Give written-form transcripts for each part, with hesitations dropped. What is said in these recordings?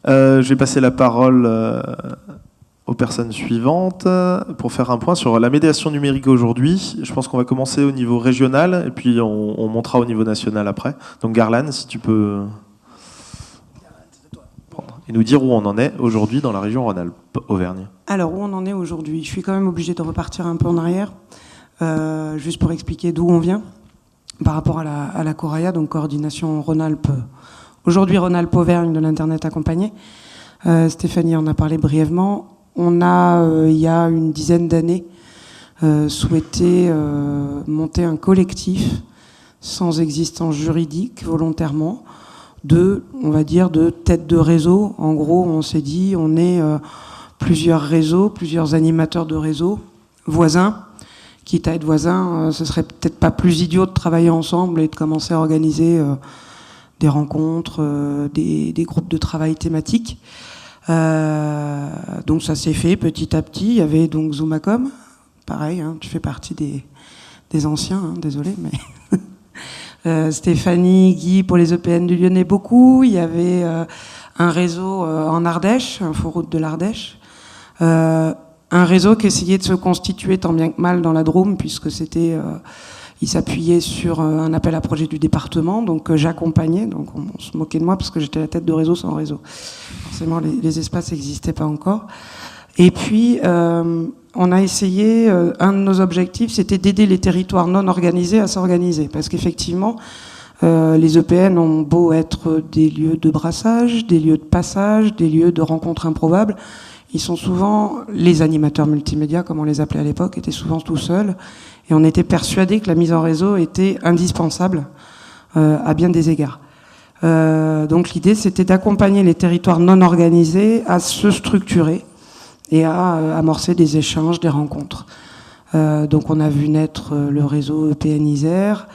Je vais passer la parole aux personnes suivantes pour faire un point sur la médiation numérique aujourd'hui. Je pense qu'on va commencer au niveau régional et puis on montera au niveau national après. Donc Garland, si tu peux prendre et nous dire où on en est aujourd'hui dans la région Rhône-Alpes-Auvergne. Alors, où on en est aujourd'hui? Je suis quand même obligée de repartir un peu en arrière, juste pour expliquer d'où on vient par rapport à la Coraya, donc coordination Rhône-Alpes. Aujourd'hui, Rhône-Alpes-Auvergne de l'Internet accompagné. Stéphanie en a parlé brièvement. On a, il y a une dizaine d'années, souhaité monter un collectif sans existence juridique, volontairement, on va dire, de tête de réseau. En gros, on s'est dit, on est plusieurs réseaux, plusieurs animateurs de réseaux, voisins. Quitte à être voisins, ce serait peut-être pas plus idiot de travailler ensemble et de commencer à organiser des rencontres, des groupes de travail thématiques. Donc ça s'est fait petit à petit. Il y avait donc Zoomacom, pareil, hein, tu fais partie des anciens, hein, désolé, mais Stéphanie, Guy pour les EPN du Lyonnais, beaucoup. Il y avait un réseau en Ardèche, Inforoute de l'Ardèche. Un réseau qui essayait de se constituer tant bien que mal dans la Drôme, puisque il s'appuyait sur un appel à projet du département, donc j'accompagnais, donc on se moquait de moi parce que j'étais la tête de réseau sans réseau. Forcément, les espaces n'existaient pas encore. Et puis, on a essayé, un de nos objectifs, c'était d'aider les territoires non organisés à s'organiser, parce qu'effectivement, les EPN ont beau être des lieux de brassage, des lieux de passage, des lieux de rencontres improbables. Ils sont souvent, les animateurs multimédia, comme on les appelait à l'époque, étaient souvent tout seuls. Et on était persuadés que la mise en réseau était indispensable à bien des égards. Donc l'idée, c'était d'accompagner les territoires non organisés à se structurer et à amorcer des échanges, des rencontres. Donc on a vu naître le réseau EPN Isère,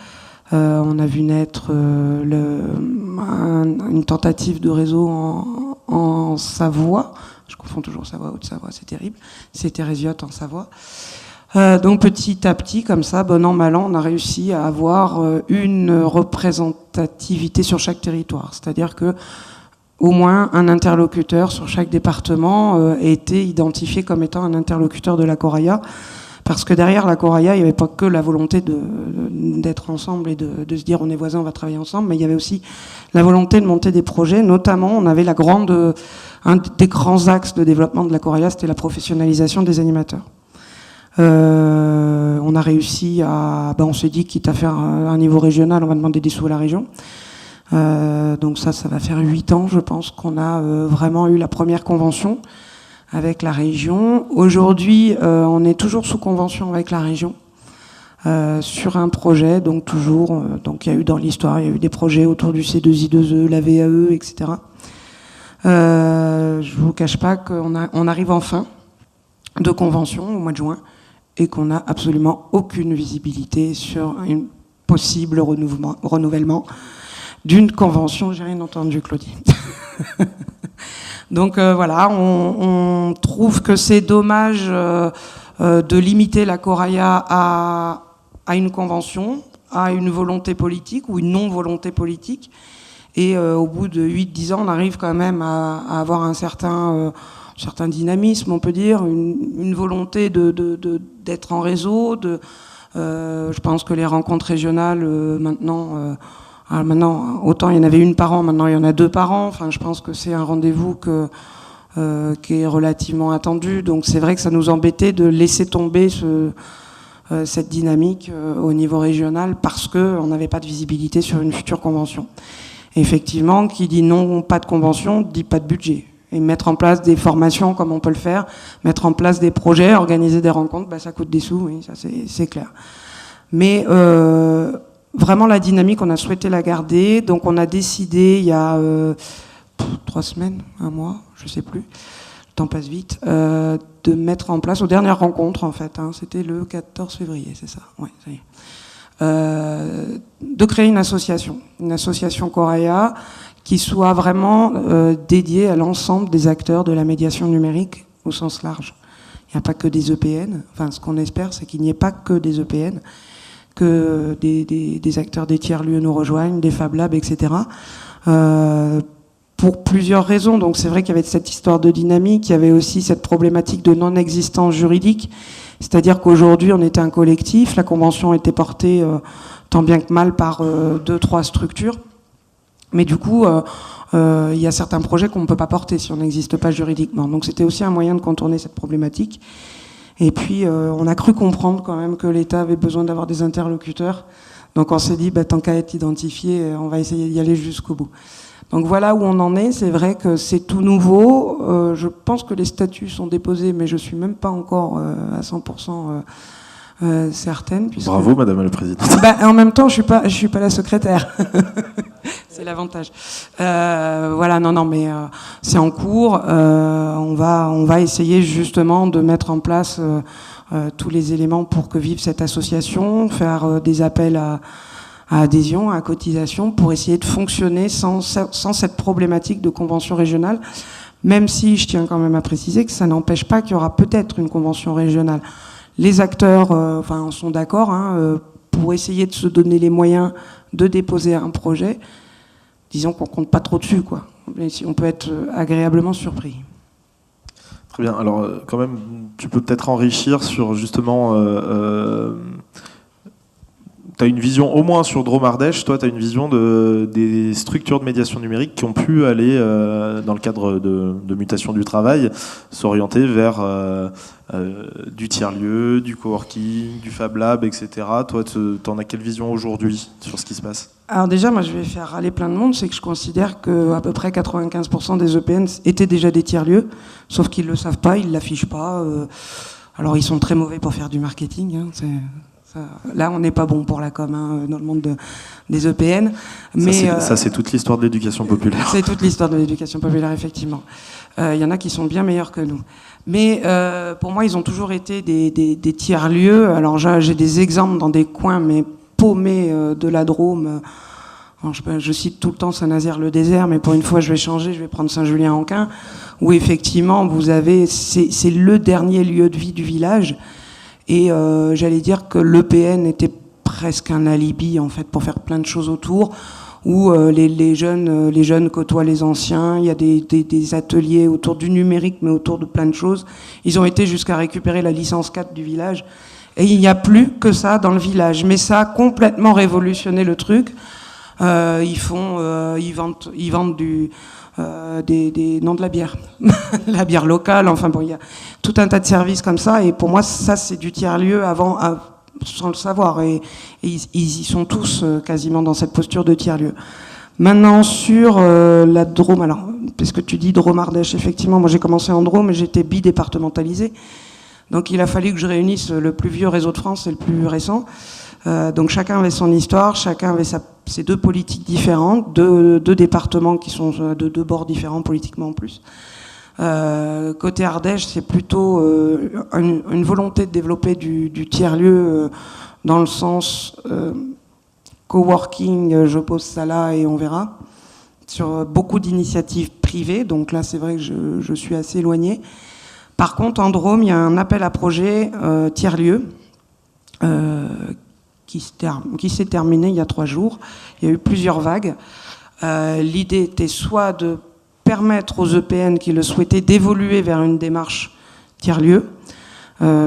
on a vu naître une tentative de réseau en Savoie. Je confonds toujours Savoie, Haute-Savoie, c'est terrible. C'est Thérésiote en Savoie. Donc petit à petit, comme ça, bon an, mal an, on a réussi à avoir une représentativité sur chaque territoire. C'est-à-dire que au moins un interlocuteur sur chaque département était identifié comme étant un interlocuteur de la Coraya. Parce que derrière la Coraya, il n'y avait pas que la volonté d'être ensemble et de se dire on est voisins, on va travailler ensemble, mais il y avait aussi la volonté de monter des projets. Notamment, on avait un des grands axes de développement de la Coraya, c'était la professionnalisation des animateurs. On a réussi on s'est dit quitte à faire un niveau régional, on va demander des sous à la région. Donc ça va faire 8 ans, je pense, qu'on a vraiment eu la première convention avec la région. Aujourd'hui, on est toujours sous convention avec la région sur un projet, donc toujours. Donc il y a eu dans l'histoire, il y a eu des projets autour du C2I2E, la VAE, etc. Je vous cache pas qu'on arrive en fin de convention au mois de juin et qu'on n'a absolument aucune visibilité sur un possible renouvellement d'une convention. J'ai rien entendu, Claudie. Donc voilà, on trouve que c'est dommage de limiter la Coraya à une convention, à une volonté politique ou une non-volonté politique. Et au bout de 8-10 ans, on arrive quand même à avoir un certain dynamisme, on peut dire, une volonté d'être en réseau. Je pense que les rencontres régionales, maintenant, autant il y en avait une par an, maintenant il y en a 2 par an. Enfin, je pense que c'est un rendez-vous qui est relativement attendu. Donc c'est vrai que ça nous embêtait de laisser tomber cette dynamique au niveau régional parce qu'on n'avait pas de visibilité sur une future convention. Et effectivement, qui dit non, pas de convention, dit pas de budget. Et mettre en place des formations comme on peut le faire, mettre en place des projets, organiser des rencontres, ça coûte des sous, oui, ça c'est clair. Mais vraiment la dynamique, on a souhaité la garder, donc on a décidé il y a 3 semaines, 1 mois, je sais plus, le temps passe vite, de mettre en place, aux dernières rencontres en fait, c'était le 14 février, c'est ça, ouais, ça y est. De créer une association Coraya qui soit vraiment dédiée à l'ensemble des acteurs de la médiation numérique au sens large. Il n'y a pas que des EPN, enfin ce qu'on espère c'est qu'il n'y ait pas que des EPN, que des acteurs des tiers-lieux nous rejoignent, des Fab Labs, etc. pour plusieurs raisons. Donc c'est vrai qu'il y avait cette histoire de dynamique, il y avait aussi cette problématique de non-existence juridique, c'est-à-dire qu'aujourd'hui on était un collectif, la convention était portée tant bien que mal par 2-3 structures, mais du coup il y a certains projets qu'on ne peut pas porter si on n'existe pas juridiquement. Donc c'était aussi un moyen de contourner cette problématique. Et puis on a cru comprendre quand même que l'État avait besoin d'avoir des interlocuteurs. Donc on s'est dit, tant qu'à être identifié, on va essayer d'y aller jusqu'au bout. Donc voilà où on en est. C'est vrai que c'est tout nouveau. Je pense que les statuts sont déposés, mais je suis même pas encore à 100% certaine. Puisque... Bravo, Madame la Présidente. En même temps, je suis pas la secrétaire. C'est l'avantage. Voilà, non, mais c'est en cours. On va essayer justement de mettre en place tous les éléments pour que vive cette association, faire des appels à adhésion, à cotisation, pour essayer de fonctionner sans cette problématique de convention régionale, même si je tiens quand même à préciser que ça n'empêche pas qu'il y aura peut-être une convention régionale. Les acteurs en sont d'accord pour essayer de se donner les moyens de déposer un projet. Disons qu'on compte pas trop dessus, quoi. Mais on peut être agréablement surpris. Très bien. Alors, quand même, tu peux peut-être enrichir sur justement... tu as une vision, au moins sur Drôme Ardèche, toi, tu as une vision des structures de médiation numérique qui ont pu aller, dans le cadre de mutation du travail, s'orienter vers du tiers-lieu, du coworking, du Fab Lab, etc. Toi, tu en as quelle vision aujourd'hui sur ce qui se passe ? Alors déjà, moi, je vais faire râler plein de monde, c'est que je considère qu'à peu près 95% des EPN étaient déjà des tiers-lieux, sauf qu'ils ne le savent pas, ils ne l'affichent pas. Alors, ils sont très mauvais pour faire du marketing, là, on n'est pas bon pour la com dans le monde des EPN. Mais ça, c'est toute l'histoire de l'éducation populaire. C'est toute l'histoire de l'éducation populaire, effectivement. Il y en a qui sont bien meilleurs que nous. Mais pour moi, ils ont toujours été des tiers-lieux. Alors, j'ai des exemples dans des coins, mais paumés de la Drôme. Je cite tout le temps Saint-Nazaire-le-Désert, mais pour une fois, je vais changer, je vais prendre Saint-Julien-en-Quin, où effectivement, c'est le dernier lieu de vie du village. Et j'allais dire que l'EPN était presque un alibi en fait pour faire plein de choses autour, où les jeunes côtoient les anciens. Il y a des ateliers autour du numérique, mais autour de plein de choses. Ils ont été jusqu'à récupérer la licence 4 du village, et il n'y a plus que ça dans le village. Mais ça a complètement révolutionné le truc. Ils vendent de la bière, la bière locale. Enfin bon, il y a tout un tas de services comme ça. Et pour moi, ça c'est du tiers-lieu sans le savoir. Et ils y sont tous quasiment dans cette posture de tiers-lieu. Maintenant sur la Drôme, alors parce que tu dis Drôme Ardèche, effectivement, moi j'ai commencé en Drôme et j'étais bidépartementalisé. Donc il a fallu que je réunisse le plus vieux réseau de France et le plus récent. Donc chacun avait son histoire, chacun avait ses deux politiques différentes, deux départements qui sont de deux bords différents politiquement en plus. Côté Ardèche, c'est plutôt une volonté de développer du tiers-lieu dans le sens coworking, je pose ça là et on verra, sur beaucoup d'initiatives privées. Donc là, c'est vrai que je suis assez éloignée. Par contre, en Drôme, il y a un appel à projet tiers-lieu qui s'est terminé il y a 3 jours. Il y a eu plusieurs vagues. L'idée était soit de permettre aux EPN qui le souhaitaient d'évoluer vers une démarche tiers-lieu,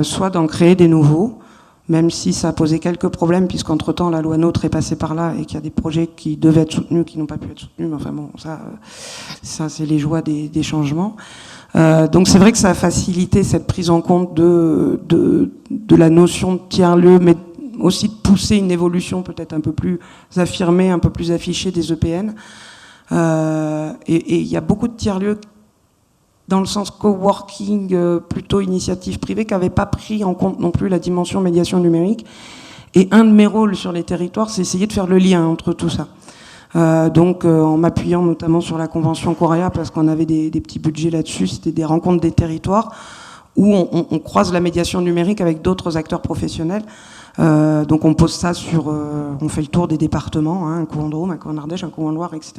soit d'en créer des nouveaux, même si ça a posé quelques problèmes, puisqu'entre-temps, la loi NOTRe est passée par là et qu'il y a des projets qui devaient être soutenus, qui n'ont pas pu être soutenus. Mais enfin bon, ça c'est les joies des changements. Donc c'est vrai que ça a facilité cette prise en compte de la notion de tiers-lieu, mais aussi de pousser une évolution peut-être un peu plus affirmée, un peu plus affichée des EPN. Et il y a beaucoup de tiers-lieux dans le sens coworking, plutôt initiative privée, qui n'avaient pas pris en compte non plus la dimension médiation numérique. Et un de mes rôles sur les territoires, c'est essayer de faire le lien entre tout ça. Donc en m'appuyant notamment sur la convention Coréa, parce qu'on avait des petits budgets là-dessus, c'était des rencontres des territoires où on croise la médiation numérique avec d'autres acteurs professionnels. Donc on pose ça on fait le tour des départements, un coup en Drôme, un coup en Ardèche, un coup en Loire, etc.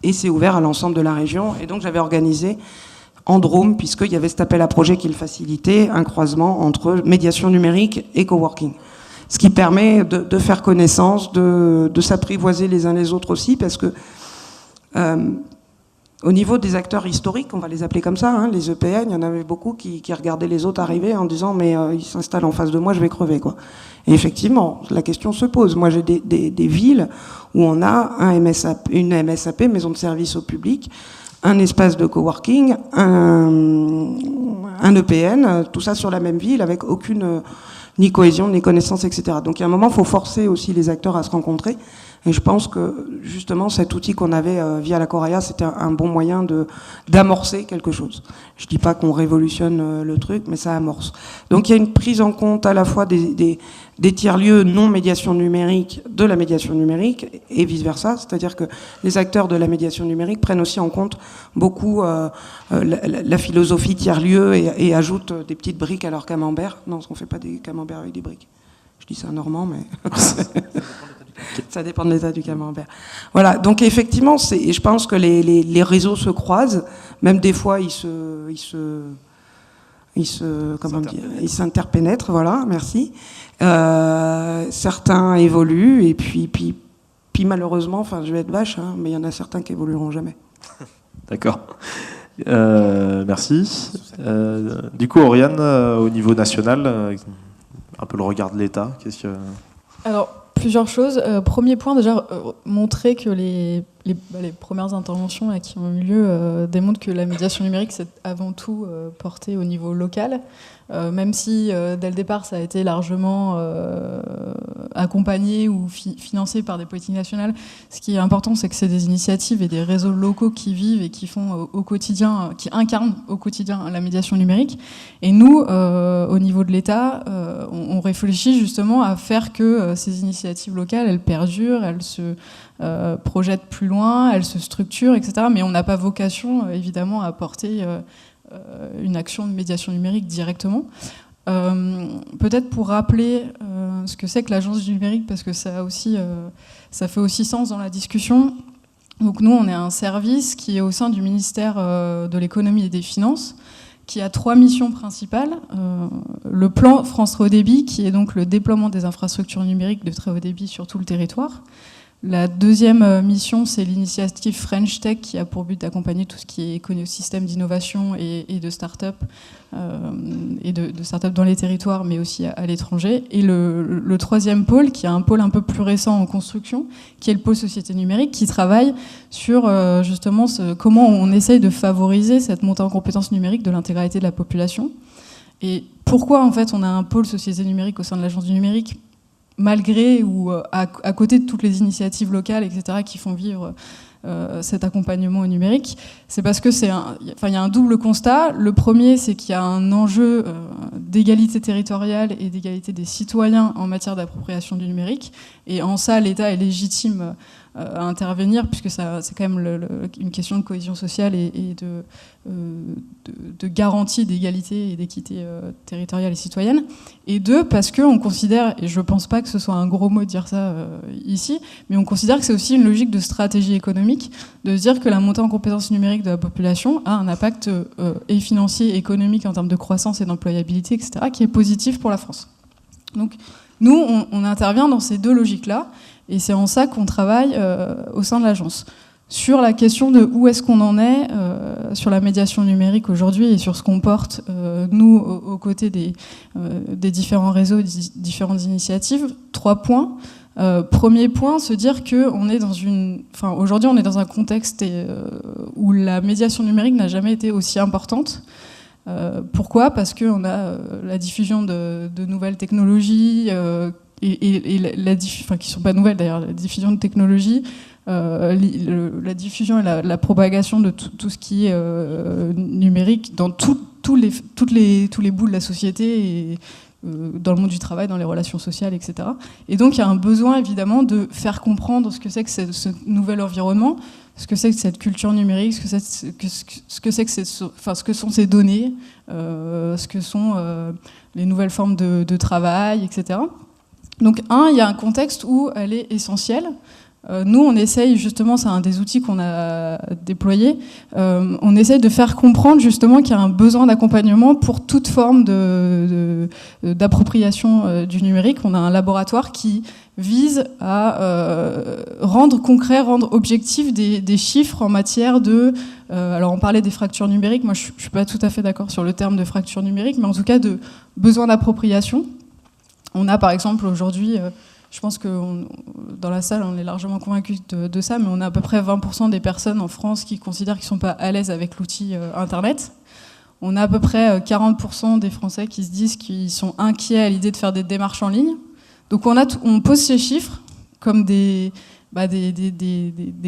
Et c'est ouvert à l'ensemble de la région. Et donc j'avais organisé en Drôme, puisqu'il y avait cet appel à projet qui le facilitait, un croisement entre médiation numérique et coworking. Ce qui permet de faire connaissance, de s'apprivoiser les uns les autres aussi, parce que Au niveau des acteurs historiques, on va les appeler comme ça, hein, les EPN, il y en avait beaucoup qui regardaient les autres arriver en disant mais ils s'installent en face de moi, je vais crever, quoi. Et effectivement, la question se pose. Moi, j'ai des villes où on a une MSAP, maison de service au public, un espace de coworking, un EPN, tout ça sur la même ville avec aucune ni cohésion, ni connaissance, etc. Donc il y a un moment, il faut forcer aussi les acteurs à se rencontrer. Et je pense que justement cet outil qu'on avait via la Coraya, c'était un bon moyen d'amorcer quelque chose. Je dis pas qu'on révolutionne le truc, mais ça amorce. Donc il y a une prise en compte à la fois des tiers-lieux non médiation numérique, de la médiation numérique, et vice-versa. C'est-à-dire que les acteurs de la médiation numérique prennent aussi en compte beaucoup la philosophie tiers-lieux et ajoutent des petites briques à leur camembert. Non, parce qu'on fait pas des camemberts avec des briques. Je dis ça normand, mais ça dépend de l'état du camembert. Voilà, donc effectivement, je pense que les réseaux se croisent, même des fois ils s'interpénètrent, voilà, merci. Certains évoluent, et puis malheureusement, enfin je vais être vache, hein, mais il y en a certains qui évolueront jamais. D'accord. Merci. Du coup, Oriane, au niveau national, un peu le regard de l'État, qu'est-ce que... Alors, plusieurs choses. Premier point, déjà, montrer que les premières interventions là, qui ont eu lieu démontrent que la médiation numérique, c'est avant tout porté au niveau local. Même si, dès le départ, ça a été largement accompagné ou financé par des politiques nationales, ce qui est important, c'est que c'est des initiatives et des réseaux locaux qui vivent et qui font au quotidien, qui incarnent au quotidien la médiation numérique. Et nous, au niveau de l'État, on réfléchit justement à faire que ces initiatives locales, elles perdurent, elles se projettent plus loin, elles se structurent, etc. Mais on n'a pas vocation, évidemment, à porter une action de médiation numérique directement. Peut-être pour rappeler ce que c'est que l'agence du numérique, parce que ça fait aussi sens dans la discussion. Donc nous, on est un service qui est au sein du ministère de l'économie et des finances, qui a 3 missions principales. Le plan France Très Haut Débit, qui est donc le déploiement des infrastructures numériques de très haut débit sur tout le territoire. La deuxième mission, c'est l'initiative French Tech, qui a pour but d'accompagner tout ce qui est écosystème d'innovation et de start-up, et de start-up dans les territoires, mais aussi à l'étranger. Et le troisième pôle, qui est un pôle un peu plus récent en construction, qui est le pôle société numérique, qui travaille sur justement comment on essaye de favoriser cette montée en compétences numériques de l'intégralité de la population. Et pourquoi, en fait, on a un pôle société numérique au sein de l'agence du numérique, malgré ou à côté de toutes les initiatives locales, etc., qui font vivre cet accompagnement au numérique, c'est parce que il y a un double constat. Le premier, c'est qu'il y a un enjeu d'égalité territoriale et d'égalité des citoyens en matière d'appropriation du numérique. Et en ça, l'État est légitime à intervenir, puisque c'est quand même une question de cohésion sociale et de garantie d'égalité et d'équité territoriale et citoyenne. Et deux, parce qu'on considère, et je ne pense pas que ce soit un gros mot de dire ça ici, mais on considère que c'est aussi une logique de stratégie économique, de se dire que la montée en compétences numériques de la population a un impact et financier, économique, en termes de croissance et d'employabilité, etc., qui est positif pour la France. Donc nous, on intervient dans ces deux logiques-là, et c'est en ça qu'on travaille au sein de l'agence. Sur la question de où est-ce qu'on en est sur la médiation numérique aujourd'hui et sur ce qu'on porte, nous, aux côtés des différents réseaux et des différentes initiatives, 3 points. Premier point, se dire qu'on est aujourd'hui, on est dans un contexte où la médiation numérique n'a jamais été aussi importante. Pourquoi ? Parce qu'on a la diffusion de nouvelles technologies qui sont pas nouvelles d'ailleurs, la diffusion de technologies, la diffusion et la propagation de tout ce qui est numérique dans tous les bouts de la société et dans le monde du travail, dans les relations sociales, etc. Et donc il y a un besoin évidemment de faire comprendre ce que c'est que ce nouvel environnement, ce que c'est que cette culture numérique, ce que sont ces données, ce que sont les nouvelles formes de travail, etc. Donc il y a un contexte où elle est essentielle, Nous, on essaye justement, c'est un des outils qu'on a déployé, on essaye de faire comprendre justement qu'il y a un besoin d'accompagnement pour toute forme d'appropriation du numérique. On a un laboratoire qui vise à rendre concret, rendre objectif des chiffres en matière de... alors on parlait des fractures numériques, moi je ne suis pas tout à fait d'accord sur le terme de fracture numérique, mais en tout cas de besoin d'appropriation. On a par exemple aujourd'hui... je pense que dans la salle, on est largement convaincus de ça, mais on a à peu près 20% des personnes en France qui considèrent qu'ils ne sont pas à l'aise avec l'outil Internet. On a à peu près 40% des Français qui se disent qu'ils sont inquiets à l'idée de faire des démarches en ligne. Donc on pose ces chiffres comme des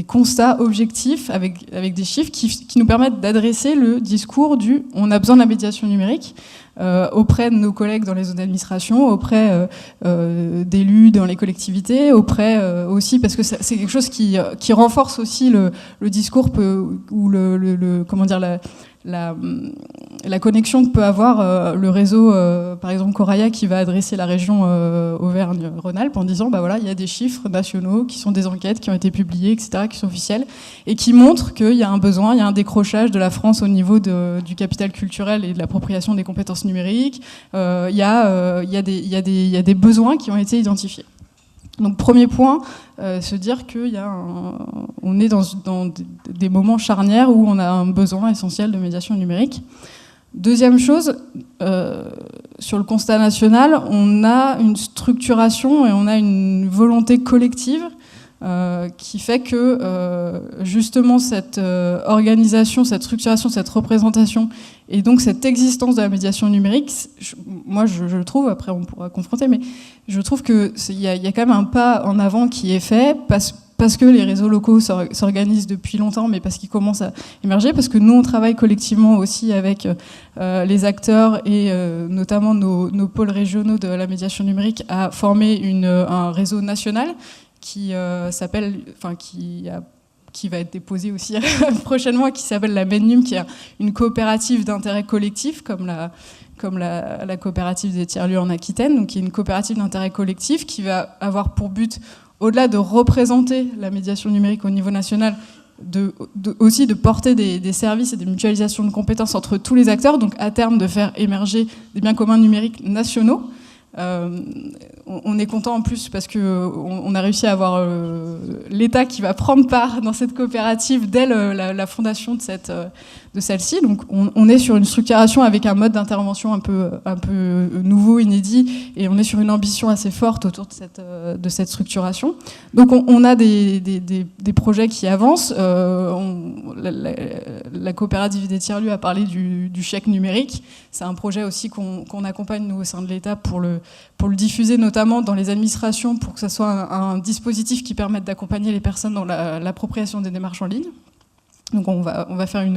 constats objectifs avec des chiffres qui nous permettent d'adresser le discours du « on a besoin de la médiation numérique ». Auprès de nos collègues dans les zones d'administration, auprès d'élus dans les collectivités, auprès aussi, parce que c'est quelque chose qui renforce aussi le discours ou comment dire, la connexion que peut avoir le réseau, par exemple Coraya, qui va adresser la région Auvergne-Rhône-Alpes en disant bah voilà, il y a des chiffres nationaux qui sont des enquêtes qui ont été publiées, etc., qui sont officielles, et qui montrent qu'il y a un besoin, il y a un décrochage de la France au niveau du capital culturel et de l'appropriation des compétences numériques. Il y a des besoins qui ont été identifiés. Donc premier point, se dire qu'on est dans des moments charnières où on a un besoin essentiel de médiation numérique. Deuxième chose, sur le constat national, on a une structuration et on a une volonté collective qui fait que justement cette organisation, cette structuration, cette représentation et donc cette existence de la médiation numérique, moi je trouve, après on pourra confronter, mais je trouve qu'il y a quand même un pas en avant qui est fait parce que les réseaux locaux s'organisent depuis longtemps, mais parce qu'ils commencent à émerger, parce que nous on travaille collectivement aussi avec les acteurs et notamment nos pôles régionaux de la médiation numérique à former un réseau national qui va être déposé aussi prochainement, qui s'appelle la MENNUM, qui est une coopérative d'intérêt collectif, comme la coopérative des tiers-lieux en Aquitaine, donc qui est une coopérative d'intérêt collectif qui va avoir pour but, au-delà de représenter la médiation numérique au niveau national, aussi de porter des services et des mutualisations de compétences entre tous les acteurs, donc à terme de faire émerger des biens communs numériques nationaux. On est content en plus parce qu'on a réussi à avoir l'État qui va prendre part dans cette coopérative dès la fondation de celle-ci. Donc on est sur une structuration avec un mode d'intervention un peu nouveau, inédit, et on est sur une ambition assez forte autour de cette structuration. Donc on a des projets qui avancent. La coopérative des tiers-lieux a parlé du chèque numérique. C'est un projet aussi qu'on accompagne nous au sein de l'État pour le diffuser notamment dans les administrations, pour que ce soit un dispositif qui permette d'accompagner les personnes dans l'appropriation des démarches en ligne. Donc on va faire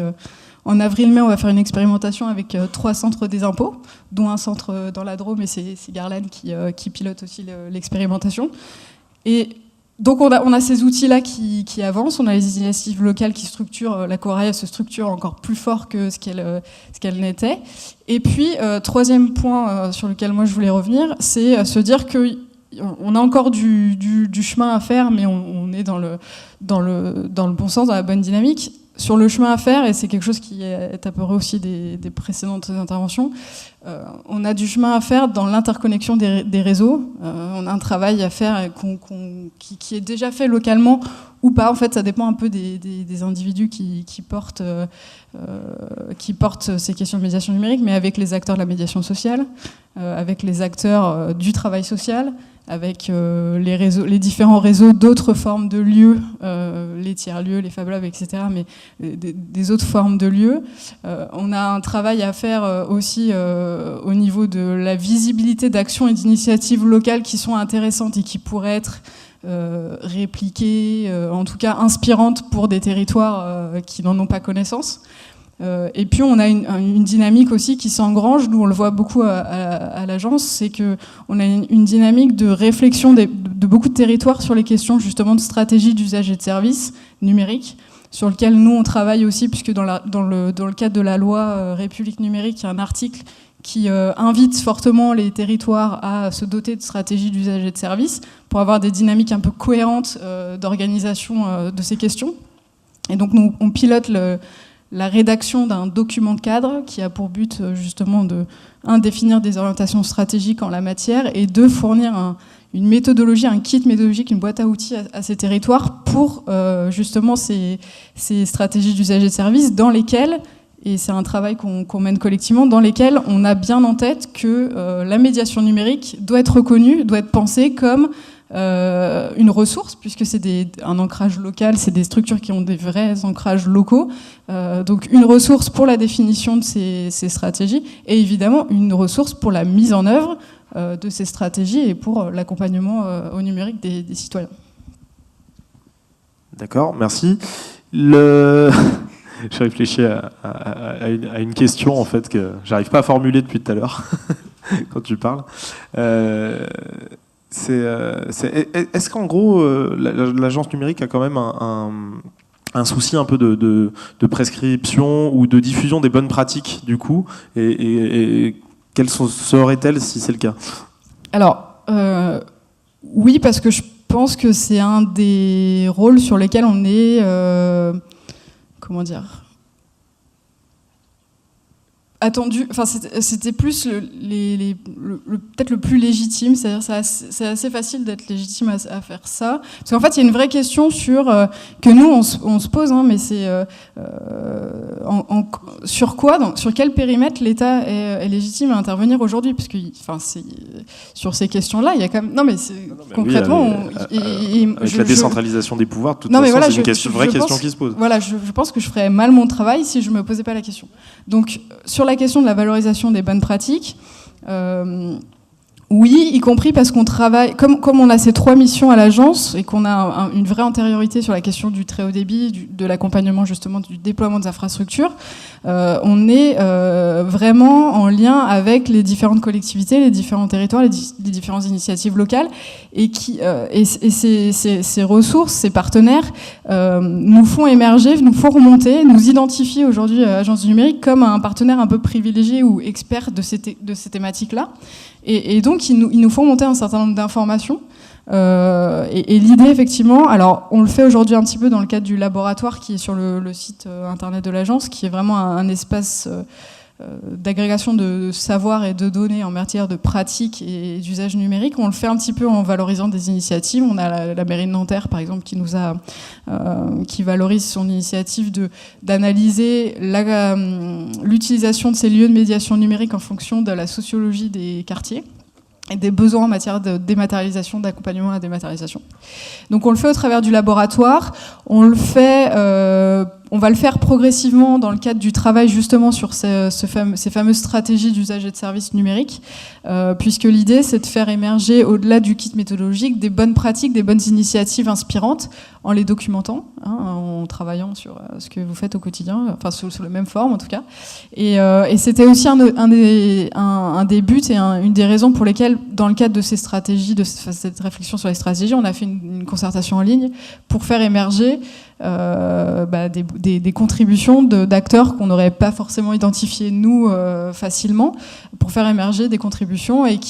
en avril-mai, on va faire une expérimentation avec 3 centres des impôts, dont un centre dans la Drôme, et c'est Garland qui pilote aussi l'expérimentation. Et donc on a ces outils-là qui avancent, on a les initiatives locales qui structurent, la Coraya se structure encore plus fort que ce qu'elle n'était. Et puis, troisième point sur lequel moi je voulais revenir, c'est se dire qu'on a encore du chemin à faire, mais on est dans le bon sens, dans la bonne dynamique. Sur le chemin à faire, et c'est quelque chose qui est apparu aussi des précédentes interventions, on a du chemin à faire dans l'interconnexion des réseaux. On a un travail à faire qui est déjà fait localement ou pas. En fait, ça dépend un peu des individus qui portent ces questions de médiation numérique, mais avec les acteurs de la médiation sociale, avec les acteurs du travail social, avec les différents réseaux d'autres formes de lieux, les tiers-lieux, les Fab Labs, etc., mais des autres formes de lieux. On a un travail à faire aussi au niveau de la visibilité d'actions et d'initiatives locales qui sont intéressantes et qui pourraient être répliquées, en tout cas inspirantes pour des territoires qui n'en ont pas connaissance. Et puis on a une dynamique aussi qui s'engrange, nous on le voit beaucoup à l'agence, c'est qu'on a une dynamique de réflexion de beaucoup de territoires sur les questions justement de stratégie d'usage et de services numériques, sur lequel nous on travaille aussi, puisque dans le cadre de la loi République numérique, il y a un article qui invite fortement les territoires à se doter de stratégies d'usage et de services pour avoir des dynamiques un peu cohérentes d'organisation de ces questions. Et donc nous, on pilote la rédaction d'un document cadre qui a pour but justement de, définir des orientations stratégiques en la matière et de fournir une méthodologie, un kit méthodologique, une boîte à outils à ces territoires pour justement ces stratégies d'usage et de services dans lesquelles, et c'est un travail qu'on mène collectivement, dans lesquels on a bien en tête que la médiation numérique doit être reconnue, doit être pensée comme une ressource, puisque c'est un ancrage local, c'est des structures qui ont des vrais ancrages locaux, donc une ressource pour la définition de ces stratégies, et évidemment une ressource pour la mise en œuvre de ces stratégies et pour l'accompagnement au numérique des citoyens. D'accord, merci. Je réfléchis à une question en fait que j'arrive pas à formuler depuis tout à l'heure quand tu parles. Est-ce qu'en gros l'agence numérique a quand même un souci un peu de prescription ou de diffusion des bonnes pratiques du coup, et quelles seraient-elles si c'est le cas? Alors oui, parce que je pense que c'est un des rôles sur lesquels on est comment dire, attendu, enfin c'était plus peut-être le plus légitime, c'est-à-dire c'est assez facile d'être légitime à faire ça, parce qu'en fait il y a une vraie question sur que nous on se pose, hein, mais c'est sur quoi, donc, sur quel périmètre l'État est légitime à intervenir aujourd'hui, parce que enfin sur ces questions-là il y a quand même concrètement oui, avec la décentralisation des pouvoirs, de toute façon voilà, c'est une vraie question qui se pose. Voilà, je pense que je ferais mal mon travail si je me posais pas la question. Donc sur la question de la valorisation des bonnes pratiques, oui, y compris parce qu'on travaille, comme on a ces 3 missions à l'agence et qu'on a une vraie antériorité sur la question du très haut débit, de l'accompagnement justement du déploiement des infrastructures, on est vraiment en lien avec les différentes collectivités, les différents territoires, les différentes initiatives locales, et ces ressources, ces partenaires nous font émerger, nous font remonter, nous identifient aujourd'hui à l'agence du numérique comme un partenaire un peu privilégié ou expert de ces thématiques-là. Et donc, ils nous font monter un certain nombre d'informations. Et l'idée, effectivement, alors on le fait aujourd'hui un petit peu dans le cadre du laboratoire qui est sur le site internet de l'agence, qui est vraiment un espace d'agrégation de savoir et de données en matière de pratique et d'usage numérique. On le fait un petit peu en valorisant des initiatives. On a la mairie de Nanterre, par exemple, qui valorise son initiative d'analyser l'utilisation de ces lieux de médiation numérique en fonction de la sociologie des quartiers et des besoins en matière de dématérialisation, d'accompagnement à la dématérialisation. Donc on le fait au travers du laboratoire, on va le faire progressivement dans le cadre du travail justement sur ces fameuses stratégies d'usage et de services numériques, puisque l'idée c'est de faire émerger au-delà du kit méthodologique des bonnes pratiques, des bonnes initiatives inspirantes en les documentant, hein, en travaillant sur ce que vous faites au quotidien, enfin sous la même forme en tout cas. Et c'était aussi un des buts et une des raisons pour lesquelles dans le cadre de ces stratégies, de cette réflexion sur les stratégies, on a fait une concertation en ligne pour faire émerger des contributions d'acteurs qu'on n'aurait pas forcément identifiés nous facilement, pour faire émerger des contributions et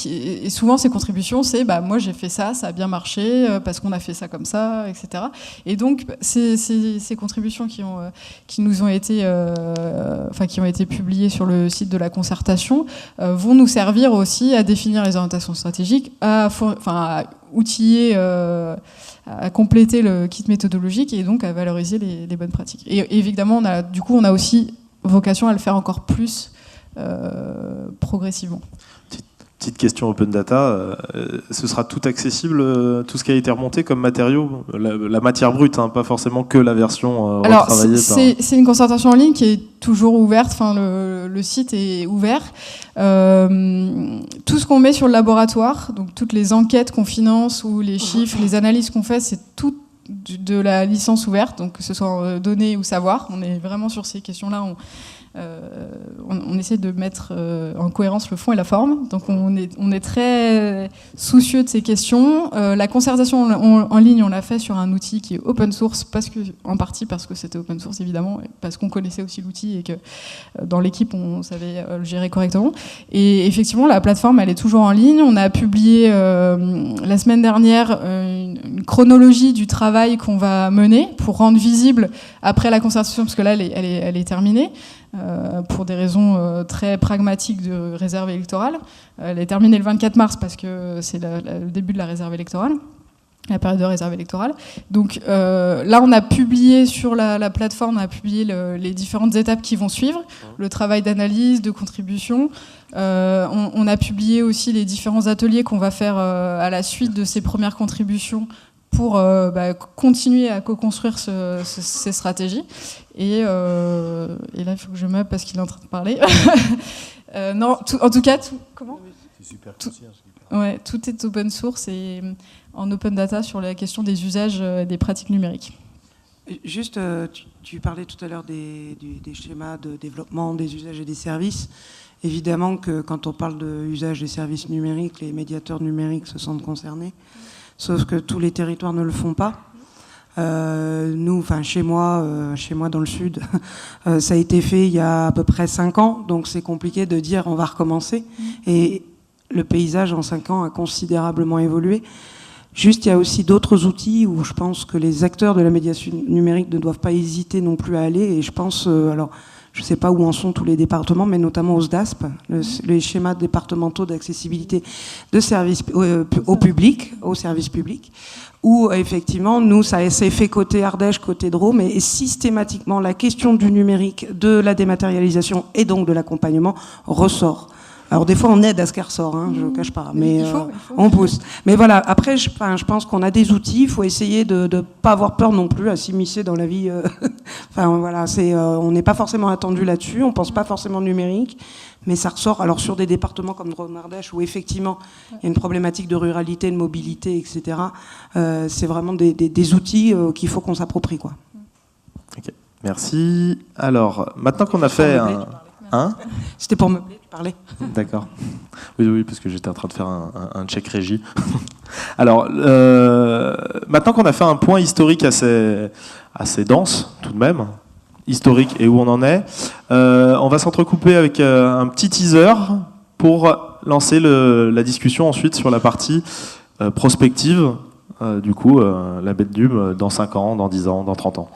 souvent ces contributions c'est moi j'ai fait ça a bien marché parce qu'on a fait ça comme ça, etc. Et donc ces contributions qui nous ont été qui ont été publiées sur le site de la concertation vont nous servir aussi à définir les orientations stratégiques, à outiller, à compléter le kit méthodologique et donc à valoriser les bonnes pratiques. Et évidemment, on a aussi vocation à le faire encore plus progressivement. Petite question open data, ce sera tout accessible, tout ce qui a été remonté comme matériau, la matière brute, hein, pas forcément que la version retravaillée. Alors, c'est une concertation en ligne qui est toujours ouverte, le site est ouvert. Tout ce qu'on met sur le laboratoire, donc toutes les enquêtes qu'on finance ou les chiffres, les analyses qu'on fait, c'est tout de la licence ouverte, donc que ce soit données ou savoir. On est vraiment sur ces questions-là. On essaie de mettre en cohérence le fond et la forme. Donc on est très soucieux de ces questions. La concertation en ligne, on l'a fait sur un outil qui est open source, en partie parce que c'était open source évidemment, parce qu'on connaissait aussi l'outil et que dans l'équipe on savait le gérer correctement. Et effectivement, la plateforme elle est toujours en ligne. On a publié la semaine dernière une chronologie du travail qu'on va mener pour rendre visible après la concertation, parce que là elle est terminée. Pour des raisons très pragmatiques de réserve électorale. Elle est terminée le 24 mars parce que c'est le début de la réserve électorale, la période de réserve électorale. Donc là, on a publié sur la plateforme, on a publié les différentes étapes qui vont suivre, le travail d'analyse, de contribution. On a publié aussi les différents ateliers qu'on va faire à la suite de ces premières contributions pour continuer à co-construire ces stratégies. Et là, il faut que je meuble parce qu'il est en train de parler. Non, en tout cas, comment ? C'est super ouais, tout est open source et en open data sur la question des usages et des pratiques numériques. Juste, tu parlais tout à l'heure des schémas de développement des usages et des services. Évidemment que quand on parle de usage des services numériques, les médiateurs numériques se sentent concernés. Sauf que tous les territoires ne le font pas. Nous, enfin chez moi dans le sud, ça a été fait il y a à peu près 5 ans, donc c'est compliqué de dire on va recommencer. Et le paysage en 5 ans a considérablement évolué. Juste, il y a aussi d'autres outils où je pense que les acteurs de la médiation numérique ne doivent pas hésiter non plus à aller. Et je pense, alors je ne sais pas où en sont tous les départements, mais notamment au SDASP, les schémas départementaux d'accessibilité de services au public, au service public, où effectivement, nous, ça s'est fait côté Ardèche, côté Drôme, et systématiquement, la question du numérique, de la dématérialisation et donc de l'accompagnement ressort. Alors des fois on aide à ce qu'elle ressort, hein, je ne cache pas, mais il faut. on pousse. Mais voilà, après je pense qu'on a des outils, il faut essayer de ne pas avoir peur non plus à s'immiscer dans la vie. Enfin voilà, on n'est pas forcément attendu là-dessus, on ne pense pas forcément numérique, mais ça ressort. Alors sur des départements comme Drôme-Ardèche où effectivement il y a une problématique de ruralité, de mobilité, etc., c'est vraiment des outils qu'il faut qu'on s'approprie, quoi. Okay. Merci. Alors, maintenant qu'on a fait un... Hein ? C'était pour meubler, tu parlais. D'accord. Oui, parce que j'étais en train de faire un check régie. Alors, maintenant qu'on a fait un point historique assez dense, tout de même, historique et où on en est, on va s'entrecouper avec un petit teaser pour lancer la discussion ensuite sur la partie prospective, du coup, la bête d'Ume dans 5 ans, dans 10 ans, dans 30 ans.